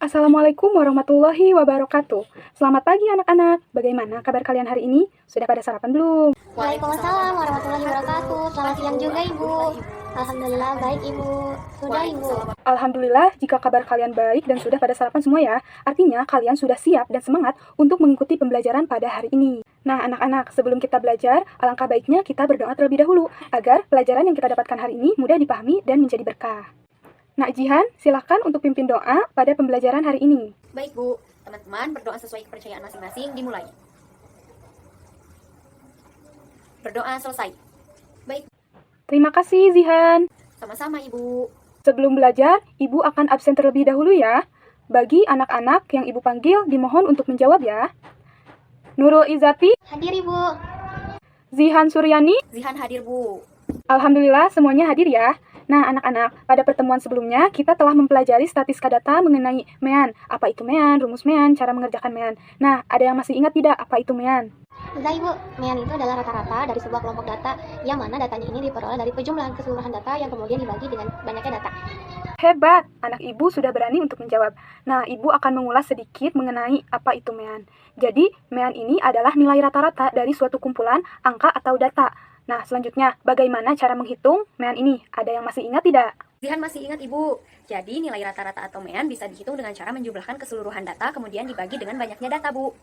Assalamualaikum warahmatullahi wabarakatuh. Selamat pagi anak-anak. Bagaimana kabar kalian hari ini? Sudah pada sarapan belum? Waalaikumsalam warahmatullahi wabarakatuh. Selamat siang juga Ibu. Alhamdulillah baik Ibu. Sudah Ibu. Alhamdulillah jika kabar kalian baik dan sudah pada sarapan semua ya. Artinya kalian sudah siap dan semangat untuk mengikuti pembelajaran pada hari ini. Nah anak-anak, sebelum kita belajar, alangkah baiknya kita berdoa terlebih dahulu agar pelajaran yang kita dapatkan hari ini mudah dipahami dan menjadi berkah. Nak Jihan, silakan untuk pimpin doa pada pembelajaran hari ini. Baik Bu, teman-teman berdoa sesuai kepercayaan masing-masing dimulai. Berdoa selesai. Baik, Terima kasih Zihan. sama-sama Ibu. Sebelum belajar, Ibu akan absen terlebih dahulu ya. Bagi anak-anak yang Ibu panggil, dimohon untuk menjawab ya. Nurul Izati, Hadir Ibu. Zihan Suryani, Zihan hadir Bu. alhamdulillah semuanya hadir ya. Nah anak-anak, pada pertemuan sebelumnya kita telah mempelajari statistika data mengenai MEAN. Apa itu MEAN, rumus MEAN, cara mengerjakan MEAN. Nah, ada yang masih ingat tidak apa itu MEAN? Sudah Ibu. MEAN itu adalah rata-rata dari sebuah kelompok data yang mana datanya ini diperoleh dari penjumlahan keseluruhan data yang kemudian dibagi dengan banyaknya data. Hebat, anak Ibu sudah berani untuk menjawab. Nah, Ibu akan mengulas sedikit mengenai apa itu MEAN. Jadi, MEAN ini adalah nilai rata-rata dari suatu kumpulan angka atau data. Nah, selanjutnya, bagaimana cara menghitung MEAN ini? Ada yang masih ingat tidak? Zihan masih ingat Ibu. Jadi nilai rata-rata atau MEAN bisa dihitung dengan cara menjumlahkan keseluruhan data kemudian dibagi dengan banyaknya data Bu.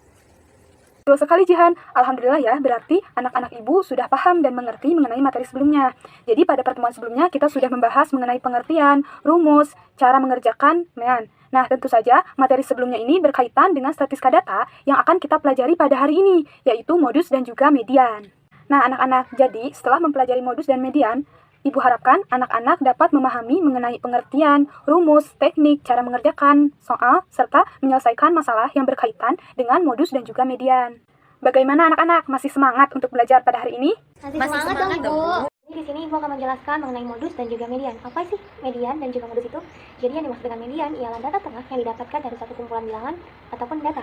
Betul sekali Jihan, alhamdulillah ya, berarti anak-anak Ibu sudah paham dan mengerti mengenai materi sebelumnya. Jadi pada pertemuan sebelumnya kita sudah membahas mengenai pengertian, rumus, cara mengerjakan MEAN. Nah tentu saja materi sebelumnya ini berkaitan dengan statistika data yang akan kita pelajari pada hari ini, yaitu modus dan juga median. Nah anak-anak, jadi setelah mempelajari modus dan median, Ibu harapkan anak-anak dapat memahami mengenai pengertian, rumus, teknik, cara mengerjakan soal, serta menyelesaikan masalah yang berkaitan dengan modus dan juga median. Bagaimana anak-anak? Masih semangat untuk belajar pada hari ini? Masih Masih semangat semangat dong dong, Ibu. Bu. Jadi di sini Ibu akan menjelaskan mengenai modus dan juga median. Apa sih median dan juga modus itu? Jadi yang dimaksud dengan median ialah data tengah yang didapatkan dari satu kumpulan bilangan ataupun data.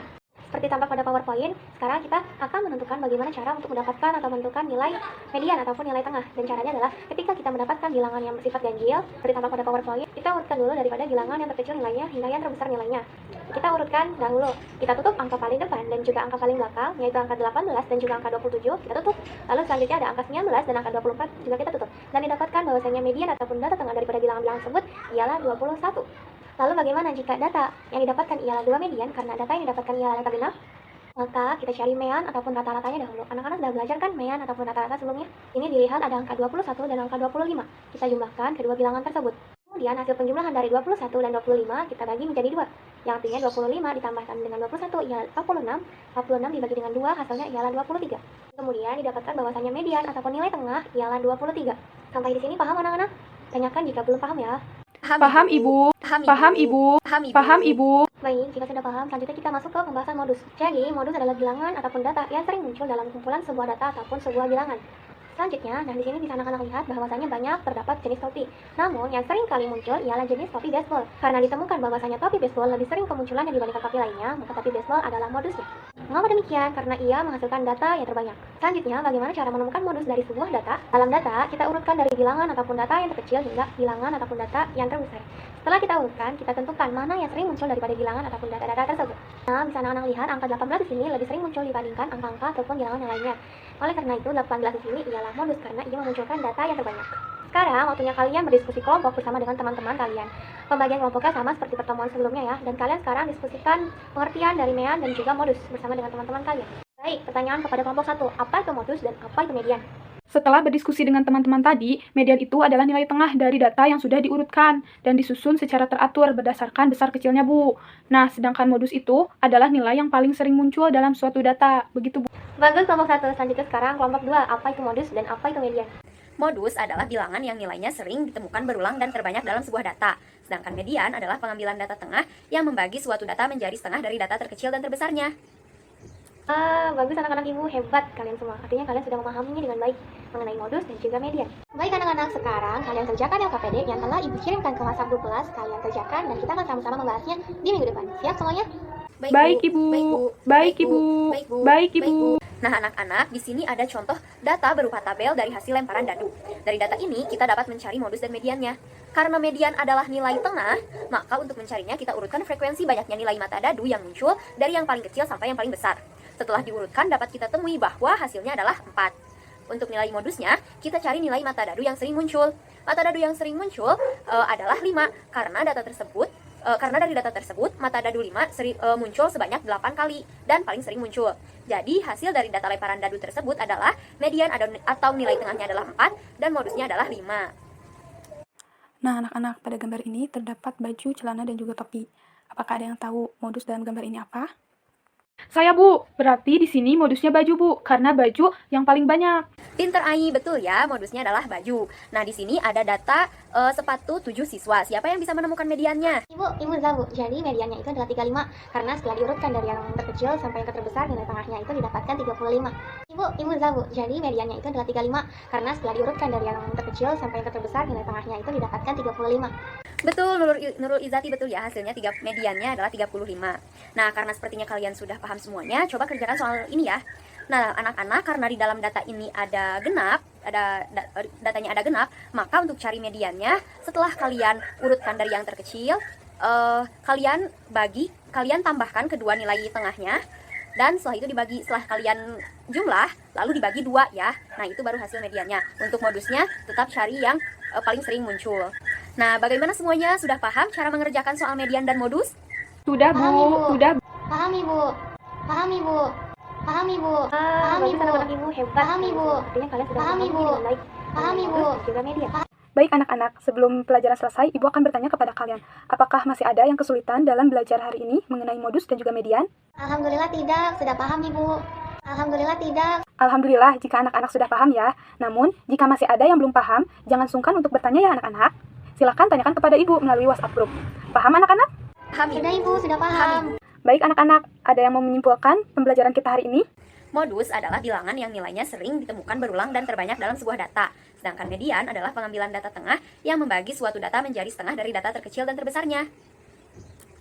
Seperti tampak pada PowerPoint, sekarang kita akan menentukan bagaimana cara untuk mendapatkan atau menentukan nilai median ataupun nilai tengah. Dan caranya adalah ketika kita mendapatkan bilangan yang bersifat ganjil, seperti tampak pada PowerPoint, kita urutkan dulu daripada bilangan yang terkecil nilainya hingga yang terbesar nilainya. Kita urutkan dahulu. Kita tutup angka paling depan dan juga angka paling belakang, yaitu angka 18 dan juga angka 27, kita tutup. Lalu selanjutnya ada angka 19 dan angka 24 juga kita tutup. Dan didapatkan bahwasanya median ataupun data tengah daripada bilangan-bilangan tersebut ialah 21. Lalu bagaimana jika data yang didapatkan ialah 2 median, karena data yang didapatkan ialah data genap, maka kita cari MEAN ataupun rata-ratanya dahulu. Anak-anak sudah belajar kan MEAN ataupun rata-rata sebelumnya? Ini dilihat ada angka 21 dan angka 25. Kita jumlahkan kedua bilangan tersebut. Kemudian hasil penjumlahan dari 21 dan 25 kita bagi menjadi 2. Yang artinya 25 ditambahkan dengan 21 ialah 46. 46 dibagi dengan 2 hasilnya ialah 23. Kemudian didapatkan bahwasanya median ataupun nilai tengah ialah 23. Sampai di sini paham anak-anak? Tanyakan jika belum paham ya. Paham Ibu, paham Ibu, paham Ibu. Baik, jika sudah paham, selanjutnya kita masuk ke pembahasan modus. Jadi, modus adalah bilangan ataupun data yang sering muncul dalam kumpulan sebuah data ataupun sebuah bilangan. Selanjutnya, nah di sini bisa anak-anak lihat bahwasanya banyak terdapat jenis topi. Namun, yang sering kali muncul ialah jenis topi baseball. Karena ditemukan bahwasanya topi baseball lebih sering kemunculannya dibandingkan topi lainnya, maka topi baseball adalah modusnya. Mengapa demikian? Karena ia menghasilkan data yang terbanyak. Selanjutnya, bagaimana cara menemukan modus dari sebuah data? Dalam data, kita urutkan dari bilangan ataupun data yang terkecil hingga bilangan ataupun data yang terbesar. Setelah kita urutkan, kita tentukan mana yang sering muncul daripada bilangan ataupun data-data tersebut. Nah, bisa anak-anak lihat angka 18 di sini lebih sering muncul dibandingkan angka-angka ataupun bilangan yang lainnya. Oleh karena itu, 18 di sini ialah modus karena ia memunculkan data yang terbanyak. Sekarang, waktunya kalian berdiskusi kelompok bersama dengan teman-teman kalian. Pembagian kelompoknya sama seperti pertemuan sebelumnya ya, dan kalian sekarang diskusikan pengertian dari MEAN dan juga modus bersama dengan teman-teman kalian. Baik, pertanyaan kepada kelompok 1, apa itu modus dan apa itu median? Setelah berdiskusi dengan teman-teman tadi, median itu adalah nilai tengah dari data yang sudah diurutkan dan disusun secara teratur berdasarkan besar kecilnya, Bu. Nah, sedangkan modus itu adalah nilai yang paling sering muncul dalam suatu data. Begitu, Bu. Bagus kelompok 1, selanjutnya sekarang kelompok 2, apa itu modus dan apa itu median? Modus adalah bilangan yang nilainya sering ditemukan berulang dan terbanyak dalam sebuah data. Sedangkan median adalah pengambilan data tengah yang membagi suatu data menjadi setengah dari data terkecil dan terbesarnya. Bagus anak-anak Ibu, hebat kalian semua. Artinya kalian sudah memahaminya dengan baik mengenai modus dan juga median. Baik anak-anak, sekarang kalian kerjakan LKPD yang telah Ibu kirimkan ke WhatsApp grup kelas. Kalian kerjakan dan kita akan sama-sama membahasnya di minggu depan. Siap semuanya? Baik, Ibu. Baik, Ibu. Baik, Ibu. Nah, anak-anak, di sini ada contoh data berupa tabel dari hasil lemparan dadu. Dari data ini, kita dapat mencari modus dan mediannya. Karena median adalah nilai tengah, maka untuk mencarinya kita urutkan frekuensi banyaknya nilai mata dadu yang muncul dari yang paling kecil sampai yang paling besar. Setelah diurutkan, dapat kita temui bahwa hasilnya adalah 4. Untuk nilai modusnya, kita cari nilai mata dadu yang sering muncul. Mata dadu yang sering muncul adalah 5, karena dari data tersebut, mata dadu 5 muncul sebanyak 8 kali dan paling sering muncul. Jadi, hasil dari data lemparan dadu tersebut adalah median atau nilai tengahnya adalah 4 dan modusnya adalah 5. Nah, anak-anak, pada gambar ini terdapat baju, celana, dan juga topi. Apakah ada yang tahu modus dalam gambar ini apa? Saya, Bu. Berarti di sini modusnya baju, Bu, karena baju yang paling banyak. Pinter Ai, betul ya, modusnya adalah baju. Nah, di sini ada data sepatu 7 siswa. Siapa yang bisa menemukan mediannya? Ibu tahu, jadi mediannya itu adalah 35, karena setelah diurutkan dari yang terkecil sampai yang terbesar, nilai tengahnya itu didapatkan 35. Ibu tahu, jadi mediannya itu adalah 35, karena setelah diurutkan dari yang terkecil sampai yang terbesar, nilai tengahnya itu didapatkan 35. Betul, Nurul Izati, betul ya, hasilnya mediannya adalah 35. Nah, karena sepertinya kalian sudah paham semuanya, coba kerjakan soal ini ya. Nah, anak-anak, karena di dalam data ini ada genap, datanya ada genap, maka untuk cari mediannya, setelah kalian urutkan dari yang terkecil, kalian tambahkan kedua nilai tengahnya, dan setelah itu setelah kalian jumlah, lalu dibagi 2 ya. Nah, itu baru hasil mediannya. Untuk modusnya, tetap cari yang paling sering muncul. Nah, bagaimana semuanya? Sudah paham cara mengerjakan soal median dan modus? Sudah, Bu. Sudah. Paham, Ibu. Paham, Ibu. Paham, Ibu. Paham, Ibu. Anak-anak Ibu hebat. Paham, Ibu. Artinya kalian sudah paham, Ibu. Paham, Ibu. Juga median. Baik anak-anak, sebelum pelajaran selesai, Ibu akan bertanya kepada kalian, apakah masih ada yang kesulitan dalam belajar hari ini mengenai modus dan juga median? Alhamdulillah tidak, sudah paham, Ibu. Alhamdulillah tidak. Alhamdulillah jika anak-anak sudah paham ya. Namun, jika masih ada yang belum paham, jangan sungkan untuk bertanya ya anak-anak. Silakan tanyakan kepada Ibu melalui WhatsApp group. Paham anak-anak? Paham, Sudah, Ibu, sudah paham. Baik anak-anak, ada yang mau menyimpulkan pembelajaran kita hari ini? Modus adalah bilangan yang nilainya sering ditemukan berulang dan terbanyak dalam sebuah data. Sedangkan median adalah pengambilan data tengah yang membagi suatu data menjadi setengah dari data terkecil dan terbesarnya.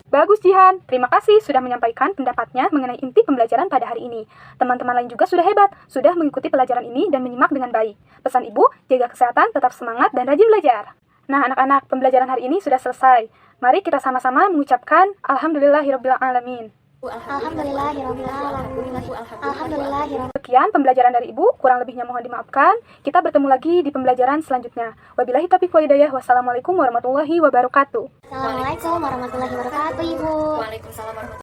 Bagus Jihan, terima kasih sudah menyampaikan pendapatnya mengenai inti pembelajaran pada hari ini. Teman-teman lain juga sudah hebat, sudah mengikuti pelajaran ini dan menyimak dengan baik. Pesan Ibu, jaga kesehatan, tetap semangat, dan rajin belajar. Nah anak-anak, pembelajaran hari ini sudah selesai. Mari kita sama-sama mengucapkan Alhamdulillahirrabbilalamin. Alhamdulillahirrahmanirrahim. Sekian pembelajaran dari Ibu, kurang lebihnya mohon dimaafkan. Kita bertemu lagi di pembelajaran selanjutnya. Wabillahi taufiq wal hidayah. Wassalamualaikum warahmatullahi wabarakatuh. Assalamualaikum warahmatullahi wabarakatuh, Ibu. Waalaikumsalam warahmatullahi wabarakatuh.